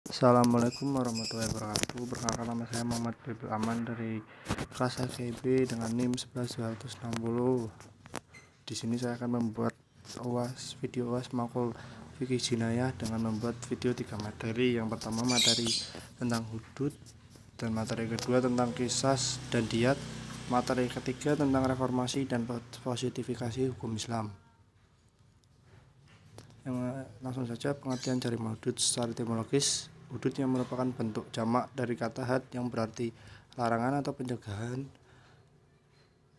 Assalamualaikum warahmatullahi wabarakatuh. Perkenalkan, nama saya Muhammad Febri Aman dari kelas HKIP dengan NIM 11260. Di sini saya akan membuat video UAS makul fikih jinayah dengan membuat video 3 materi. Yang pertama materi tentang hudud, dan materi kedua tentang qisas dan diyat, materi ketiga tentang reformasi dan positifikasi hukum Islam. Langsung saja pengertian jarimah hudud secara etimologis. Hudud yang merupakan bentuk jamak dari kata had yang berarti larangan atau pencegahan.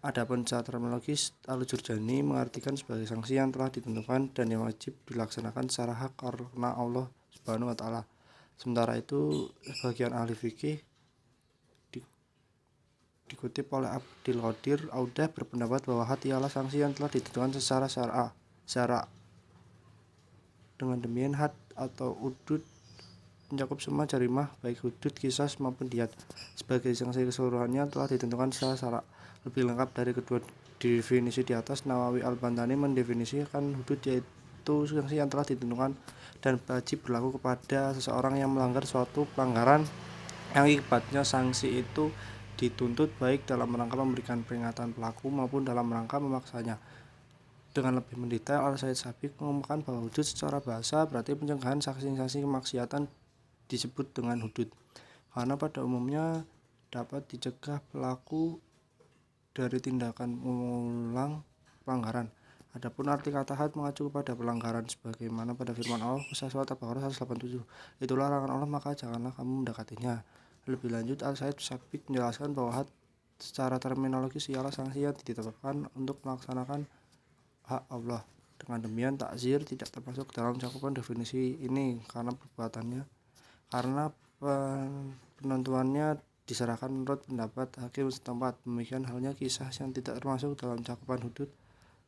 Adapun secara terminologis, Al-Jurjani mengartikan sebagai sanksi yang telah ditentukan dan yang wajib dilaksanakan secara hak karena Allah Subhanahu wa taala. Sementara itu, sebagian ahli fikih dikutip oleh Abdul Qadir Audah berpendapat bahwa had ialah sanksi yang telah ditentukan secara syara. Dengan demikian had atau hudud mencakup semua jarimah baik hudud, qisas maupun diyat. Sebagai sanksi keseluruhannya telah ditentukan secara syara. Lebih lengkap dari kedua definisi di atas, Nawawi Al-Bantani mendefinisikan hudud yaitu sanksi yang telah ditentukan dan wajib berlaku kepada seseorang yang melanggar suatu pelanggaran yang akibatnya sanksi itu dituntut baik dalam rangka memberikan peringatan pelaku maupun dalam rangka memaksanya. Dengan lebih mendetail, Al-Said Sabiq mengumumkan bahwa hudud secara bahasa berarti pencegahan sanksi-sanksi kemaksiatan disebut dengan hudud, karena pada umumnya dapat dicegah pelaku dari tindakan mengulang pelanggaran. Adapun arti kata had mengacu kepada pelanggaran sebagaimana pada firman Allah surat Al-Baqarah 187, itulah larangan Allah maka janganlah kamu mendekatinya. Lebih lanjut, Al-Said Sabiq menjelaskan bahwa had secara terminologis ialah sanksi yang ditetapkan untuk melaksanakan hak Allah. Dengan demikian takzir tidak termasuk dalam cakupan definisi ini karena penentuannya diserahkan menurut pendapat hakim setempat. Demikian halnya qisas yang tidak termasuk dalam cakupan hudud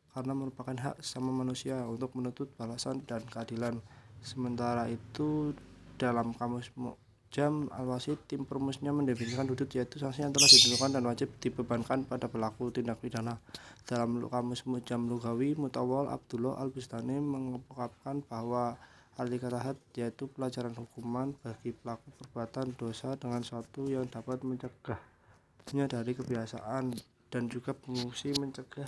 karena merupakan hak sesama manusia untuk menuntut balasan dan keadilan. Sementara itu, dalam kamus Mu'jam Al-Wasit, tim perumusnya mendefinisikan hudud yaitu sanksi yang telah ditentukan dan wajib dibebankan pada pelaku tindak pidana. Dalam kamus Mu'jam Lugawi Mutawwal, Abdullah Al-Bustani mengungkapkan bahwa arti kata had yaitu pelajaran hukuman bagi pelaku perbuatan dosa dengan suatu yang dapat mencegahnya dari kebiasaan dan juga berfungsi mencegah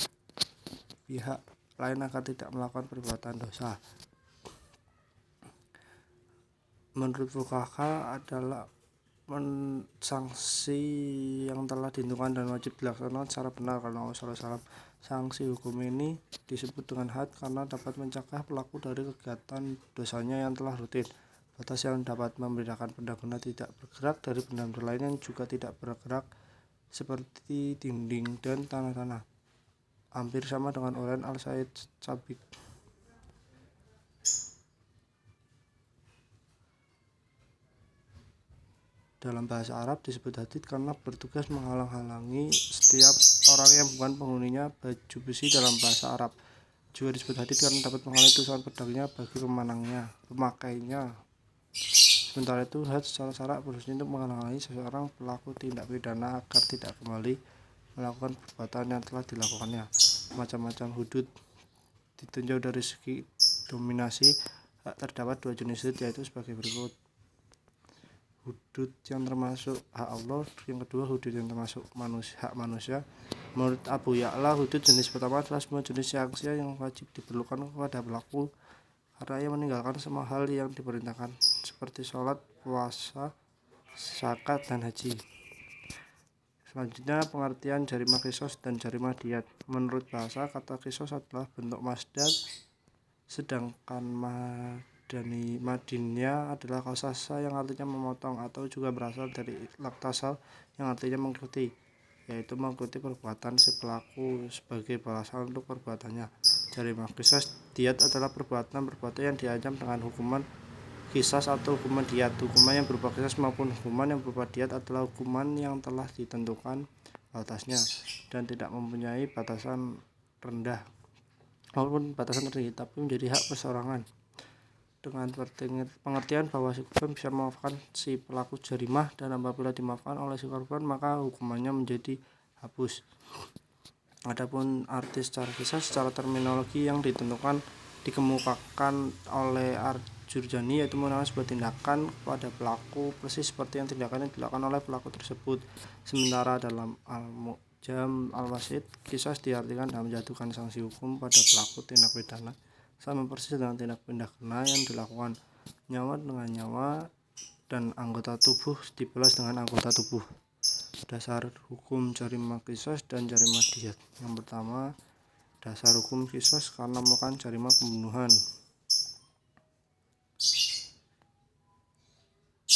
pihak lain agar tidak melakukan perbuatan dosa. Menurut fuqaha adalah sanksi yang telah ditentukan dan wajib dilaksanakan secara benar karena Allah SAW. Sanksi hukum ini disebut dengan had karena dapat mencegah pelaku dari kegiatan dosanya yang telah rutin. Batas yang dapat membedakan benda-benda tidak bergerak dari benda-benda lain yang juga tidak bergerak seperti dinding dan tanah-tanah. Hampir sama dengan uraian Al-Said Sabiq. Dalam bahasa Arab disebut hadid karena bertugas menghalang-halangi setiap orang yang bukan penghuninya baju besi dalam bahasa Arab. Juga disebut hadid karena dapat menghalangi tusukan pedangnya bagi pemakainya. Sementara itu, had secara syarak berfungsi untuk menghalangi seseorang pelaku tindak pidana agar tidak kembali melakukan perbuatan yang telah dilakukannya. Macam-macam hudud ditinjau dari segi dominasi. Terdapat dua jenis hudud yaitu sebagai berikut: hudud yang termasuk hak Allah, yang kedua hudud yang termasuk hak manusia. Menurut Abu Ya'la, hudud jenis pertama adalah semua jenis sanksi yang wajib diperlukan kepada pelaku karena ia meninggalkan semua hal yang diperintahkan seperti sholat, puasa, zakat, dan haji. Selanjutnya pengertian jarimah qisas dan jarimah diyat. Menurut bahasa, kata qisas adalah bentuk masdar, sedangkan madinnya adalah qasasa yang artinya memotong atau juga berasal dari laktasal yang artinya mengikuti, yaitu mengikuti perbuatan si pelaku sebagai balasan untuk perbuatannya. Jarimah qisas diyat adalah perbuatan yang diancam dengan hukuman qisas atau hukuman diyat. Hukuman yang berupa qisas maupun hukuman yang berupa diyat adalah hukuman yang telah ditentukan batasnya dan tidak mempunyai batasan rendah maupun batasan tinggi, tapi menjadi hak perseorangan. Dengan pengertian bahwa si korban bisa memaafkan si pelaku jarimah, dan apabila dimaafkan oleh si korban maka hukumannya menjadi hapus. Adapun arti secara kisah secara terminologi yang dikemukakan oleh Jurjani, yaitu merupakan sebuah tindakan kepada pelaku persis seperti yang tindakan yang dilakukan oleh pelaku tersebut. Sementara dalam Al-Mu'jam Al-Wasit, qisas diartikan dalam menjatuhkan sanksi hukum pada pelaku tindak pidana sama persis dengan tindak pidana yang dilakukan. Nyawa dengan nyawa dan anggota tubuh dibalas dengan anggota tubuh. Dasar hukum jarima qisas dan jarima diyat. Yang pertama, dasar hukum qisas karena melakukan jarima pembunuhan.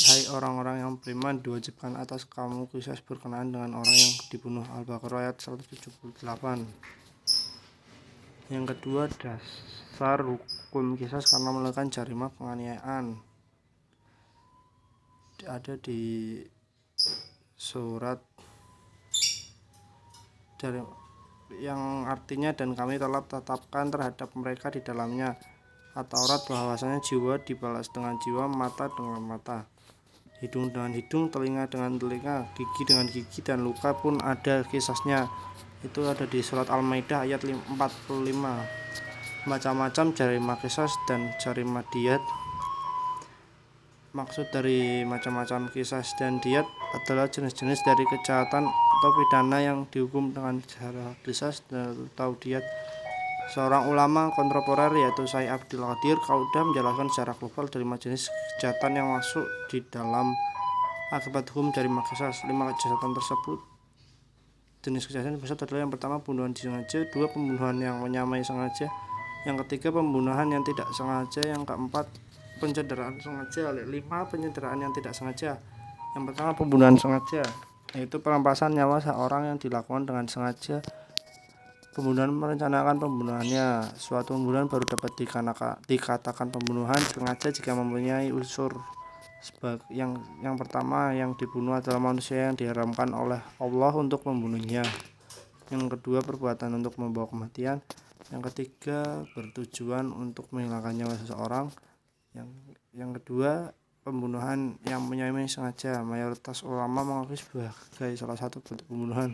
Hai orang-orang yang beriman, diwajibkan atas kamu qisas berkenaan dengan orang yang dibunuh. Al-Baqarah ayat 178. Yang kedua, dasar hukum qisas karena melakukan jarima penganiayaan. Ada di surat yang artinya dan kami telah tetapkan terhadap mereka di dalamnya At-Taurat bahwasanya jiwa dibalas dengan jiwa, mata dengan mata, hidung dengan hidung, telinga dengan telinga, gigi dengan gigi, dan luka pun ada kisasnya. Itu ada di surat Al-Maidah ayat 45. Macam-macam jarima qisas dan jarima diyat. Maksud dari macam-macam qisas dan diyat adalah jenis-jenis dari kejahatan atau pidana yang dihukum dengan cara qisas atau diyat. Seorang ulama kontemporer yaitu Syekh Abdul Qadir Qaudah menjelaskan secara global dari jenis kejahatan yang masuk di dalam akibat hukum jarima qisas. 5 kejahatan tersebut, jenis kejahatan tersebut adalah: yang pertama, pembunuhan disengaja; 2, pembunuhan yang menyamai sengaja; yang ketiga, pembunuhan yang tidak sengaja; yang keempat, pencederaan sengaja; 5, pencederaan yang tidak sengaja. Yang pertama, pembunuhan sengaja, yaitu perampasan nyawa seorang yang dilakukan dengan sengaja. Pembunuhan merencanakan pembunuhannya. Suatu pembunuhan baru dapat dikatakan pembunuhan sengaja jika mempunyai unsur. Yang pertama, yang dibunuh adalah manusia yang diharamkan oleh Allah untuk membunuhnya. Yang kedua, perbuatan untuk membawa kematian. Yang ketiga, bertujuan untuk menghilangkan nyawa seseorang. Yang kedua, pembunuhan yang menyamai sengaja. Mayoritas ulama mengakui sebagai salah satu bentuk pembunuhan.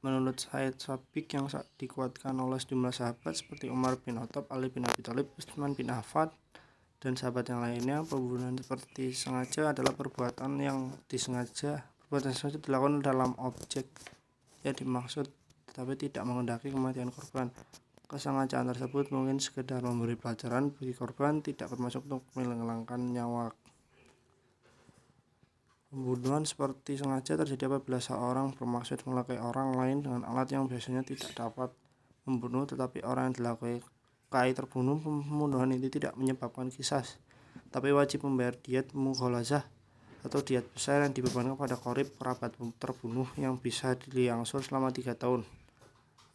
Menurut Said Sabiq yang dikuatkan oleh sejumlah sahabat seperti Umar bin Khattab, Ali bin Abi Thalib, Utsman bin Affan, dan sahabat yang lainnya, pembunuhan seperti sengaja adalah perbuatan yang disengaja. Perbuatan sengaja dilakukan dalam objek yang dimaksud, tetapi tidak menghendaki kematian korban. Kesengajaan tersebut mungkin sekedar memberi pelajaran bagi korban, tidak bermaksud untuk menghilangkan nyawa. Pembunuhan seperti sengaja terjadi apabila seorang bermaksud melukai orang lain dengan alat yang biasanya tidak dapat membunuh, tetapi orang yang dilukai terbunuh. Pembunuhan ini tidak menyebabkan qisas, tapi wajib membayar diyat mughalazah atau diyat besar yang dibebankan kepada qorib, kerabat terbunuh, yang bisa diangsur selama 3 tahun.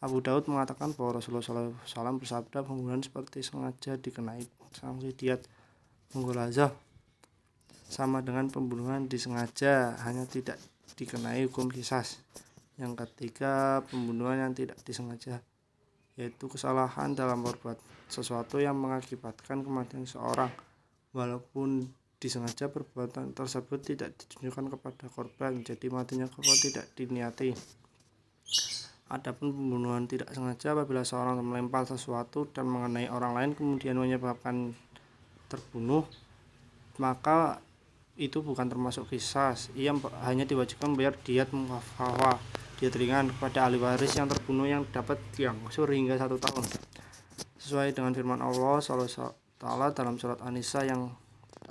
Abu Daud mengatakan bahwa Rasulullah SAW bersabda, pembunuhan seperti sengaja dikenai sanksi diyat mughalazah sama dengan pembunuhan disengaja, hanya tidak dikenai hukum qisas. Yang ketiga, pembunuhan yang tidak disengaja, yaitu kesalahan dalam berbuat sesuatu yang mengakibatkan kematian seseorang. Walaupun disengaja, perbuatan tersebut tidak ditujukan kepada korban, jadi matinya korban tidak diniati. Adapun pembunuhan tidak sengaja apabila seorang melempar sesuatu dan mengenai orang lain kemudian menyebabkan terbunuh, maka itu bukan termasuk qisas. Ia hanya diwajibkan membayar diyat mukhafafah, diyat ringan, kepada ahli waris yang terbunuh yang dapat diangsur hingga 1 tahun, sesuai dengan firman Allah SWT dalam surat An-Nisa yang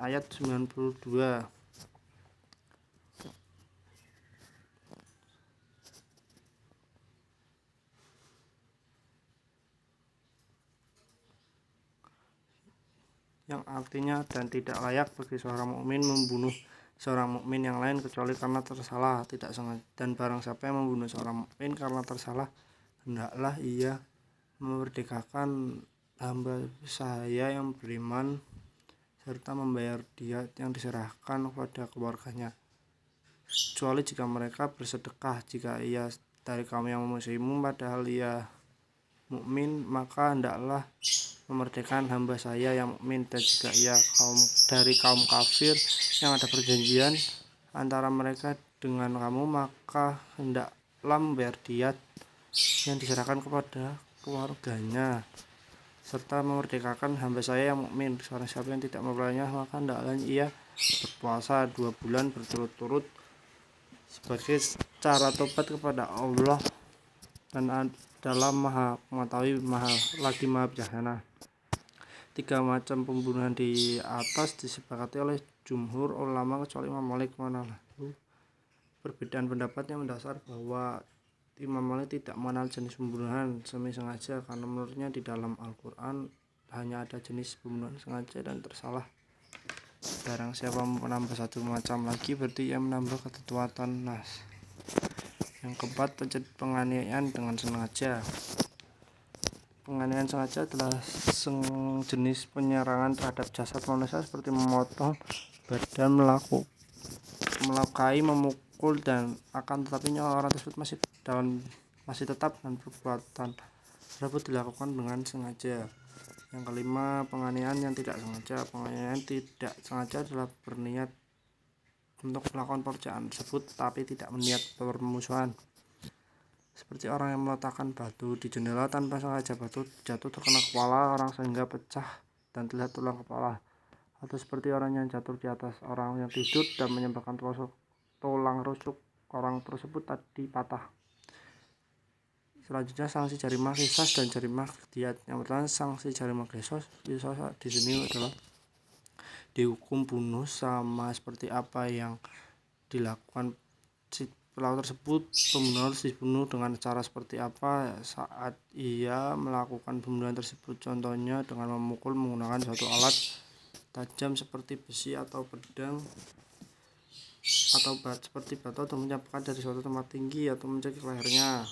ayat 92. Yang artinya, dan tidak layak bagi seorang mukmin membunuh seorang mukmin yang lain kecuali karena tersalah, tidak sengaja. Dan barang siapa yang membunuh seorang mukmin karena tersalah, hendaklah ia memerdekakan hamba sahaya yang beriman serta membayar diyat yang diserahkan kepada keluarganya, kecuali jika mereka bersedekah. Jika ia dari kaum yang memusuhimu padahal ia mukmin, maka hendaklah memerdekakan hamba saya yang mukmin. Dan jika ia dari kaum kafir yang ada perjanjian antara mereka dengan kamu, maka hendaklah membayar diyat yang diserahkan kepada keluarganya. serta memerdekakan hamba saya yang mukmin. Seorang siapa yang tidak mempelajarinya, maka hendaklah ia berpuasa 2 bulan berturut-turut sebagai cara tobat kepada Allah, dan adalah maha mengetahui, maha bijaksana. 3 macam pembunuhan di atas disepakati oleh jumhur ulama kecuali Imam Malik, mana lalu perbedaan pendapat yang mendasar bahwa Imam Malik tidak mengenal jenis pembunuhan semi sengaja, karena menurutnya di dalam Al-Quran hanya ada jenis pembunuhan sengaja dan tersalah. Barang siapa menambah satu macam lagi, berarti ia menambah ketentuan nas. Yang keempat, terjadi penganiayaan dengan sengaja. Penganiayaan sengaja adalah jenis penyerangan terhadap jasad manusia seperti memotong badan, melukai, memukul, dan akan tetapi nyawa orang tersebut masih tetap dan perbuatan tersebut dilakukan dengan sengaja. Yang kelima, penganiayaan yang tidak sengaja. Penganiayaan tidak sengaja adalah berniat untuk melakukan pekerjaan tersebut tapi tidak berniat permusuhan, seperti orang yang meletakkan batu di jendela tanpa sengaja, batu jatuh terkena kepala orang sehingga pecah dan terlihat tulang kepala, atau seperti orang yang jatuh di atas orang yang tidur dan menyebabkan tulang rusuk orang tersebut tadi patah. Selanjutnya, sanksi jarimah qisas dan jarimah diat. Yang pertama, sanksi jarimah qisas di sini adalah dihukum bunuh sama seperti apa yang dilakukan si pelaku tersebut. Pembunuh harus dibunuh dengan cara seperti apa saat ia melakukan pembunuhan tersebut, contohnya dengan memukul menggunakan suatu alat tajam seperti besi atau pedang atau seperti batu, atau mencapai dari suatu tempat tinggi atau mencekik lehernya,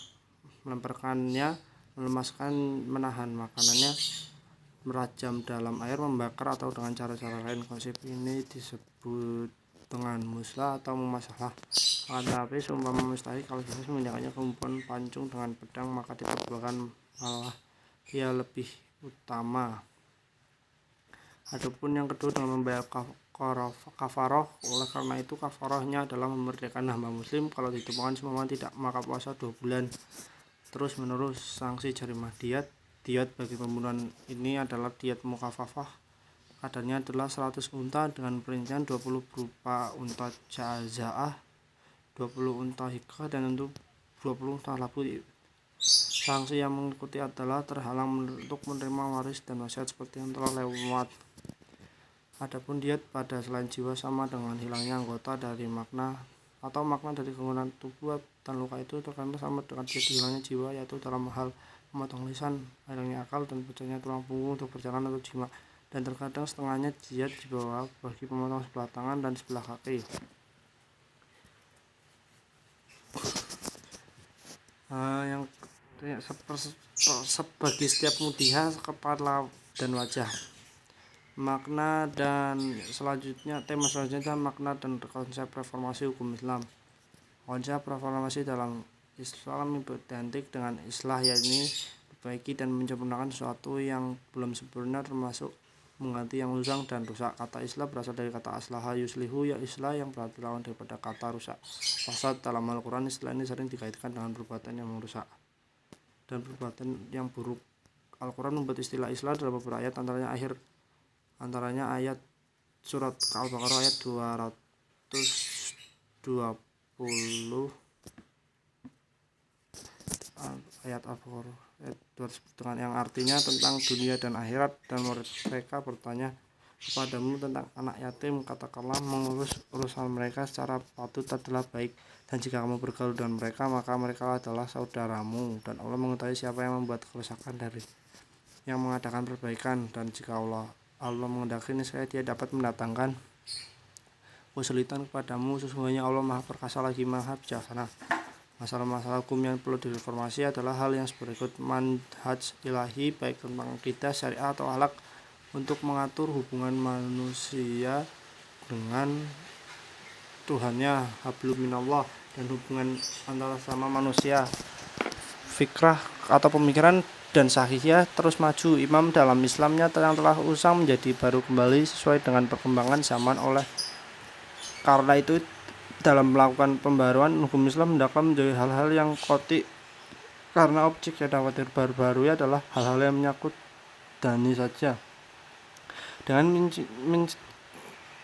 melemparkannya, melemaskan, menahan makanannya, merajam dalam air, membakar, atau dengan cara-cara lain. Konsep ini disebut dengan muslah atau memasalah. Akan tetapi seumpama mustahil kalau jelas memindahkannya ke umpan pancung dengan pedang, maka diperbolehkan, malah ia lebih utama. Adapun yang kedua dengan membayar kafaroh, oleh karena itu kafarohnya adalah memerdekakan hamba muslim. Kalau ditemukan semua tidak, maka puasa 2 bulan terus menerus. Sanksi jarimah diat bagi pembunuhan ini adalah diat mukafafah. Kadarnya adalah 100 unta dengan perincian 20 berupa unta jazaah, 20 unta hikah, dan untuk 20 unta labu. Sanksi yang mengikuti adalah terhalang untuk menerima waris dan wasiat seperti yang telah lewat. Adapun diat pada selain jiwa sama dengan hilangnya anggota dari makna dari gangguan tubuh dan luka itu terkadang sama dengan diat hilangnya jiwa, yaitu dalam hal memotong lisan, hilangnya akal, dan pecahnya tulang punggung untuk berjalan atau jima, dan terkadang setengahnya diat dibawa bagi pemotong sebelah tangan dan sebelah kaki. Yang sebagai setiap mudihah kepala dan wajah. Makna dan selanjutnya, tema selanjutnya makna dan konsep reformasi hukum Islam. Konsep reformasi dalam Islam identik dengan islah, yakni perbaiki dan menyempurnakan sesuatu yang belum sempurna, termasuk mengganti yang usang dan rusak. Kata islah berasal dari kata aslaha yuslihu, ya islah, yang berarti lawan daripada kata rusak. Fasad dalam Al-Quran, istilah ini sering dikaitkan dengan perbuatan yang merusak dan perbuatan yang buruk. Al-Quran membuat istilah islah dalam beberapa ayat, antaranya ayat surat Al-Baqarah ayat 220, ayat Al-Baqarah ayat 200, dengan yang artinya tentang dunia dan akhirat. Dan mereka bertanya kepadamu tentang anak yatim, katakanlah mengurus urusan mereka secara patut adalah baik, dan jika kamu bergaul dengan mereka, maka mereka adalah saudaramu, dan Allah mengetahui siapa yang membuat kerusakan dari yang mengadakan perbaikan. Dan jika Allah menghendaki, niscaya Dia dapat mendatangkan kesulitan kepadamu. Sesungguhnya Allah Maha Perkasa lagi Maha Bijaksana. Masalah-masalah hukum yang perlu direformasi adalah hal yang berikut: manhaj ilahi, baik tentang akidah, syariah, atau akhlak, untuk mengatur hubungan manusia dengan Tuhannya, hablum minallah, dan hubungan antara sama manusia, fikrah atau pemikiran, dan sahihnya terus maju. Imam dalam Islamnya yang telah usang menjadi baru kembali sesuai dengan perkembangan zaman. Oleh karena itu, dalam melakukan pembaruan hukum Islam hendaklah menjadi hal-hal yang qati, karena objek yang dapat diperbarui adalah hal-hal yang menyangkut Dani saja. Dengan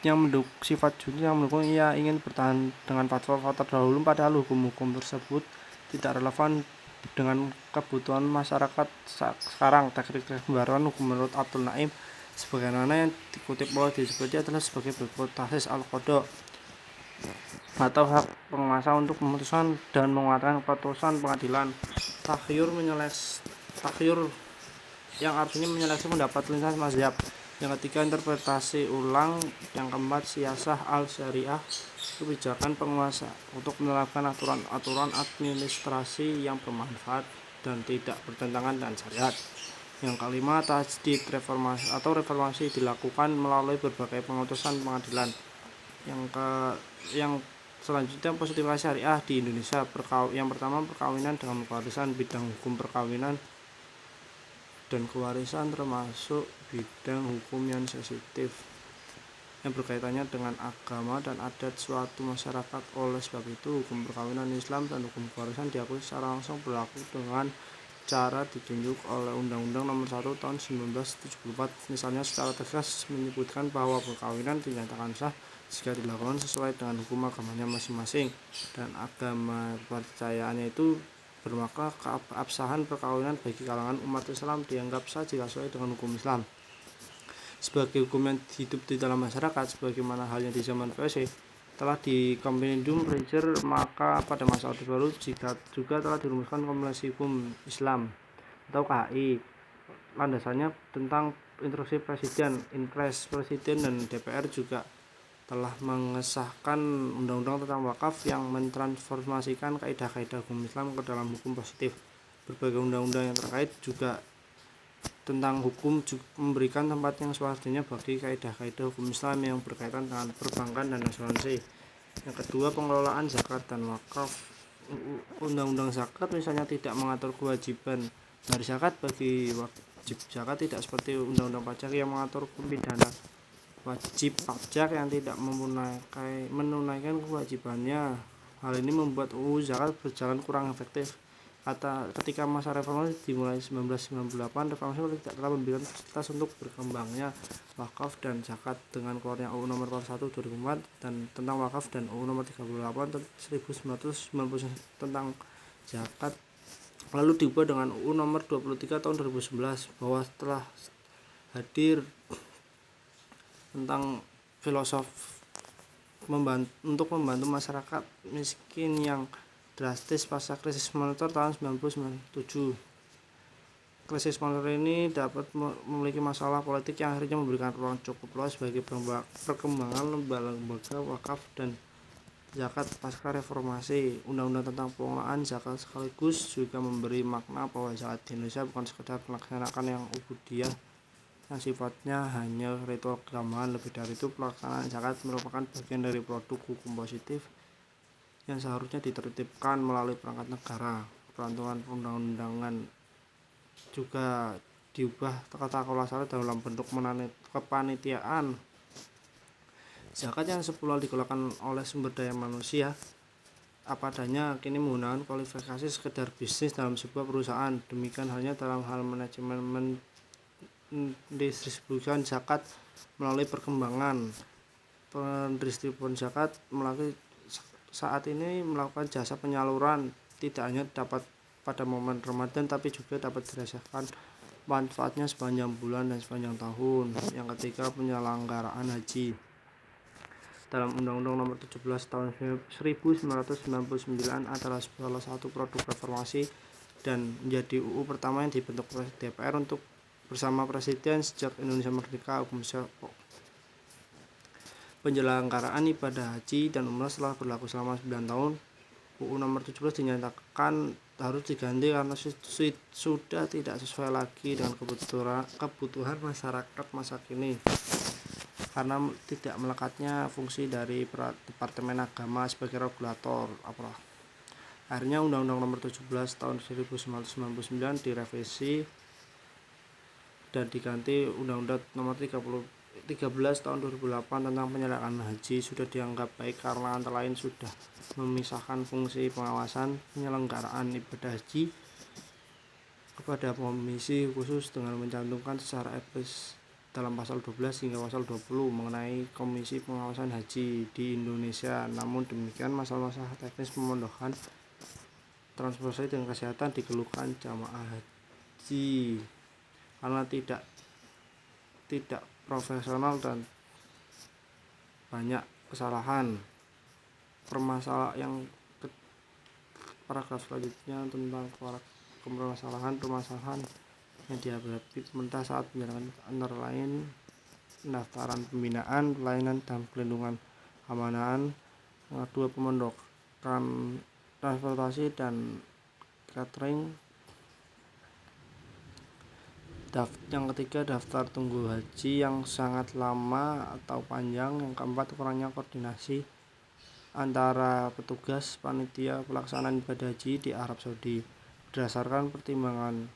yang mendukung sifat junti yang mendukung ia ingin bertahan dengan fatwa terdahulu, padahal hukum-hukum tersebut tidak relevan dengan kebutuhan masyarakat sekarang. Teknik pembaruan hukum menurut Abdul Naim sebagaimana yang dikutip oleh disebutnya adalah sebagai berikut: tahsis al-qada atau hak penguasa untuk memutuskan dan menguatkan keputusan pengadilan. Takhyir yang artinya menyeleksi pendapat lintas mazhab. Yang ketiga, interpretasi ulang. Yang keempat, siyasah al-syariah, kebijakan penguasa untuk menerapkan aturan-aturan administrasi yang bermanfaat dan tidak bertentangan dengan syariat. Yang kelima, tajdid reformasi dilakukan melalui berbagai pengutusan pengadilan. Yang selanjutnya, positivasi syariah di Indonesia. Yang pertama, perkawinan dengan kewarisan. Bidang hukum perkawinan dan kewarisan termasuk bidang hukum yang sensitif yang berkaitannya dengan agama dan adat suatu masyarakat. Oleh sebab itu, hukum perkawinan Islam dan hukum kewarisan diakui secara langsung berlaku dengan cara ditunjuk oleh Undang-Undang Nomor 1 Tahun 1974. Misalnya, secara tegas menyebutkan bahwa perkawinan dinyatakan sah jika dilakukan sesuai dengan hukum agamanya masing-masing, dan agama kepercayaannya itu bermakna keabsahan perkawinan bagi kalangan umat Islam dianggap sah jika sesuai dengan hukum Islam sebagai hukum yang hidup di dalam masyarakat, sebagaimana halnya di zaman VOC telah di Compendium Reger. Maka pada masa Orde Baru juga telah dirumuskan Kompilasi Hukum Islam atau KHI. Landasannya tentang instruksi Presiden, Inpres Presiden, dan DPR juga telah mengesahkan undang-undang tentang wakaf yang mentransformasikan kaidah-kaidah hukum Islam ke dalam hukum positif. Berbagai undang-undang yang terkait juga tentang hukum juga memberikan tempat yang semestinya bagi kaidah-kaidah hukum Islam yang berkaitan dengan perbankan dan asuransi. Yang kedua, pengelolaan zakat dan wakaf. Undang-undang zakat misalnya tidak mengatur kewajiban bayar zakat bagi wajib zakat, tidak seperti undang-undang pajak yang mengatur hukum pidana wajib pajak yang tidak menunaikan kewajibannya. Hal ini membuat UU Zakat berjalan kurang efektif. Ketika masa reformasi dimulai 1998, reformasi tidak telah memberikan fasilitas untuk berkembangnya wakaf dan zakat dengan keluarnya UU Nomor 1 2004 dan tentang wakaf dan UU Nomor 38 1999 tentang zakat, lalu diubah dengan UU Nomor 23 Tahun 2011 bahwa telah hadir tentang filosofi untuk membantu masyarakat miskin yang drastis pasca krisis moneter tahun 1997. Krisis moneter ini dapat memiliki masalah politik yang akhirnya memberikan ruang cukup luas bagi perkembangan lembaga wakaf dan zakat pasca reformasi. Undang-undang tentang pengelolaan zakat sekaligus juga memberi makna bahwa zakat di Indonesia bukan sekedar melaksanakan yang ubudiyah yang sifatnya hanya ritual keagamaan. Lebih dari itu, pelaksanaan zakat merupakan bagian dari produk hukum positif yang seharusnya ditertibkan melalui perangkat negara. Peraturan perundang-undangan juga diubah tata kelola zakat dalam bentuk kepanitiaan zakat yang semula dikelola oleh sumber daya manusia apa adanya, kini menggunakan kualifikasi sekedar bisnis dalam sebuah perusahaan. Demikian halnya dalam hal manajemen pendistribusian zakat melalui perkembangan pendistribusian zakat melalui saat ini melakukan jasa penyaluran tidak hanya dapat pada momen Ramadan tapi juga dapat dirasakan manfaatnya sepanjang bulan dan sepanjang tahun. Yang ketiga, penyelenggaraan haji. Dalam Undang-Undang Nomor 17 Tahun 1999 adalah salah satu produk reformasi dan menjadi UU pertama yang dibentuk oleh DPR untuk bersama Presiden sejak Indonesia merdeka. Penyelenggaraan ibadah haji dan umrah setelah berlaku selama 9 tahun, UU Nomor 17 dinyatakan harus diganti karena sudah tidak sesuai lagi dengan kebutuhan masyarakat masa kini, karena tidak melekatnya fungsi dari Departemen Agama sebagai regulator. Akhirnya Undang-Undang Nomor 17 Tahun 1999 direvisi dan diganti Undang-Undang Nomor 13 Tahun 2008 tentang penyelenggaraan haji. Sudah dianggap baik karena antara lain sudah memisahkan fungsi pengawasan penyelenggaraan ibadah haji pada komisi khusus dengan mencantumkan secara eksplisit dalam pasal 12 hingga pasal 20 mengenai Komisi Pengawasan Haji di Indonesia. Namun demikian, masalah-masalah teknis pemondokan, transportasi dan kesehatan dikeluhkan jamaah haji karena tidak profesional dan banyak kesalahan. Paragraf selanjutnya tentang permasalahan yang dihadapi pemerintah saat menjalankan antara lain pendaftaran, pembinaan, pelayanan dan pelindungan keamanan, yang kedua pemondokan, transportasi dan catering, yang ketiga daftar tunggu haji yang sangat lama atau panjang, yang keempat kurangnya koordinasi antara petugas panitia pelaksanaan ibadah haji di Arab Saudi. Berdasarkan pertimbangan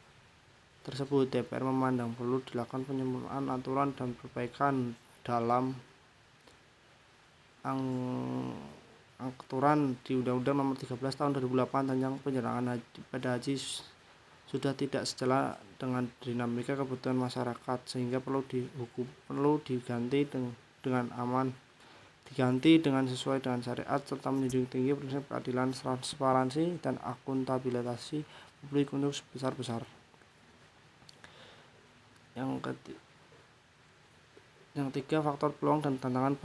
tersebut, DPR memandang perlu dilakukan penyempurnaan aturan dan perbaikan dalam aturan di Undang-Undang Nomor 13 Tahun 2008 tentang penyelenggaraan ibadah haji sudah tidak sejalan dengan dinamika kebutuhan masyarakat, sehingga perlu diganti dengan sesuai dengan syariat serta menjunjung tinggi prinsip keadilan, transparansi dan akuntabilitas publik untuk sebesar-besar. Yang ketiga, faktor peluang dan tantangan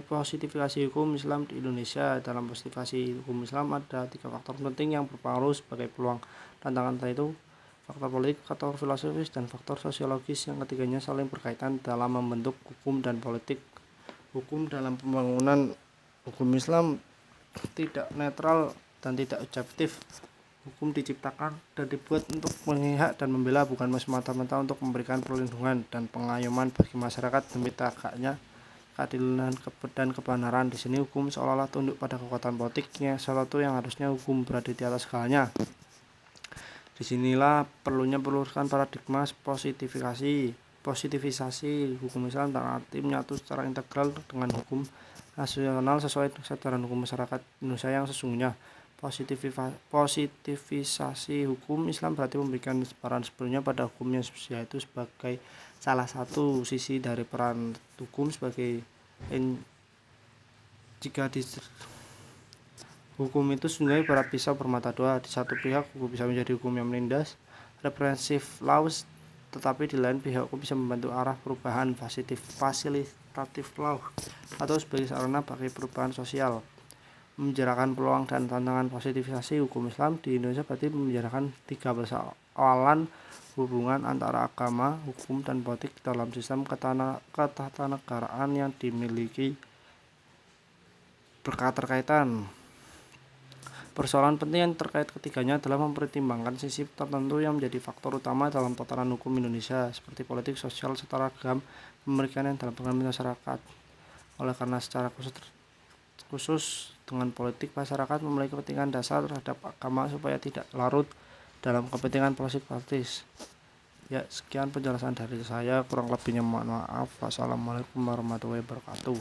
positifikasi hukum Islam di Indonesia. Dalam positifikasi hukum Islam ada 3 faktor penting yang berpengaruh sebagai peluang. Tantangan itu faktor politik, faktor filosofis, dan faktor sosiologis. Yang ketiganya saling berkaitan dalam membentuk hukum dan politik. Hukum dalam pembangunan hukum Islam tidak netral dan tidak objektif. Hukum diciptakan dan dibuat untuk memihak dan membela, bukan semata-mata untuk memberikan perlindungan dan pengayoman bagi masyarakat demi tegaknya keadilan dan kebenaran. Di sini hukum seolah-olah tunduk pada kekuatan politiknya, sesuatu yang harusnya hukum berada di atas segalanya. Disinilah perlunya paradigma positivisasi hukum Islam, dalam arti menyatu secara integral dengan hukum nasional sesuai kesadaran hukum masyarakat Indonesia yang sesungguhnya. Positivisasi hukum Islam berarti memberikan peran sebelumnya pada hukum yang yaitu sebagai salah satu sisi dari peran hukum sebagai hukum itu sebenarnya berat pisau bermata dua. Di satu pihak hukum bisa menjadi hukum yang menindas repressive laws, tetapi di lain pihak hukum bisa membantu arah perubahan facilitative law atau sebagai sarana bagi perubahan sosial. Membicarakan peluang dan tantangan positivisasi hukum Islam di Indonesia berarti membicarakan 3 persoalan hubungan antara agama, hukum, dan politik dalam sistem ketatanegaraan yang dimiliki berketerkaitan. Persoalan penting yang terkait ketiganya adalah mempertimbangkan sisi tertentu yang menjadi faktor utama dalam tatanan hukum Indonesia, seperti politik, sosial, serta ragam pemeriksaan dalam pengambilan masyarakat. Oleh karena secara khusus dengan politik, masyarakat memiliki kepentingan dasar terhadap agama supaya tidak larut dalam kepentingan politik praktis. Ya, sekian penjelasan dari saya, kurang lebihnya mohon maaf. Wassalamualaikum warahmatullahi wabarakatuh.